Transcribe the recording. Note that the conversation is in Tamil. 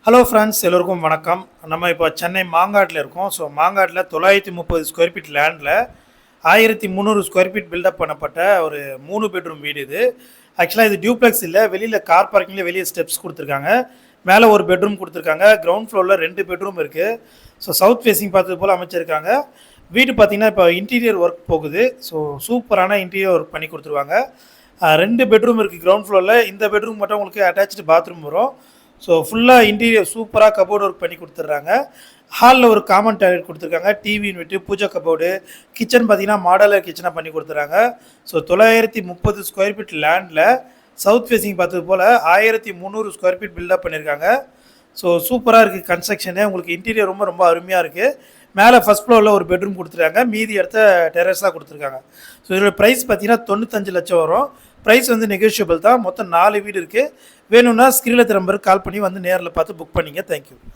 ஹலோ ஃப்ரெண்ட்ஸ், எல்லோருக்கும் வணக்கம். நம்ம இப்போ சென்னை மாங்காட்டில் இருக்கோம். ஸோ மாங்காட்டில் 930 ஸ்கொயர் ஃபீட் லேண்டில் 1300 ஸ்கொயர் ஃபீட் பில்டப் பண்ணப்பட்ட ஒரு 3 பெட்ரூம் வீடு இது. ஆக்சுவலாக இது டியூப்ளெக்ஸ் இல்லை, வெளியில் கார் பார்க்கிங்கில் வெளியே ஸ்டெப்ஸ் கொடுத்துருக்காங்க. மேலே ஒரு பெட்ரூம் கொடுத்துருக்காங்க. கிரவுண்ட் ஃப்ளோரில் 2 பெட்ரூம் இருக்குது. ஸோ சவுத் ஃபேஸிங் பார்த்தது போல் அமைச்சிருக்காங்க. வீடு பார்த்திங்கன்னா இப்போ இன்டீரியர் ஒர்க் போகுது. ஸோ சூப்பரான இன்டீரியர் ஒர்க் பண்ணி கொடுத்துருவாங்க. 2 பெட்ரூம் இருக்குது கிரவுண்ட் ஃப்ளோரில். இந்த பெட்ரூம் மட்டும் உங்களுக்கு அட்டாச்சு பாத்ரூம் வரும். ஸோ ஃபுல்லாக இன்டீரியர் சூப்பராக கபோர்டு ஒர்க் பண்ணி கொடுத்துட்றாங்க. ஹாலில் ஒரு காமன் டாய்லெட் கொடுத்துருக்காங்க, டிவி யூனிட்டு, பூஜை கபோர்டு, கிச்சன் பார்த்தீங்கன்னா மாடலர் கிச்சனாக பண்ணி கொடுத்துறாங்க. ஸோ 930 ஸ்கொயர் ஃபீட் லேண்டில் சவுத் ஃபேஸிங் பார்த்தது போல் 1300 ஸ்கொயர் ஃபீட் பில்டப் பண்ணியிருக்காங்க. ஸோ சூப்பராக இருக்குது கன்ஸ்ட்ரக்ஷனு. உங்களுக்கு இன்டீரியர் ரொம்ப ரொம்ப அருமையாக இருக்குது. மேலே ஃபஸ்ட் ஃப்ளோரில் ஒரு பெட்ரூம் கொடுத்துருக்காங்க, மீதி இடத்த டெரஸாக கொடுத்துருக்காங்க. ஸோ இதோட ப்ரைஸ் பார்த்தீங்கன்னா 95 லட்சம் வரும். ப்ரைஸ் வந்து நெகோஷியபிள் தான். மொத்தம் 4 வீடு இருக்குது. வேணும்னா ஸ்க்ரீனில் நம்பருக்கு கால் பண்ணி வந்து நேரில் பார்த்து புக் பண்ணிங்க. தேங்க்யூ.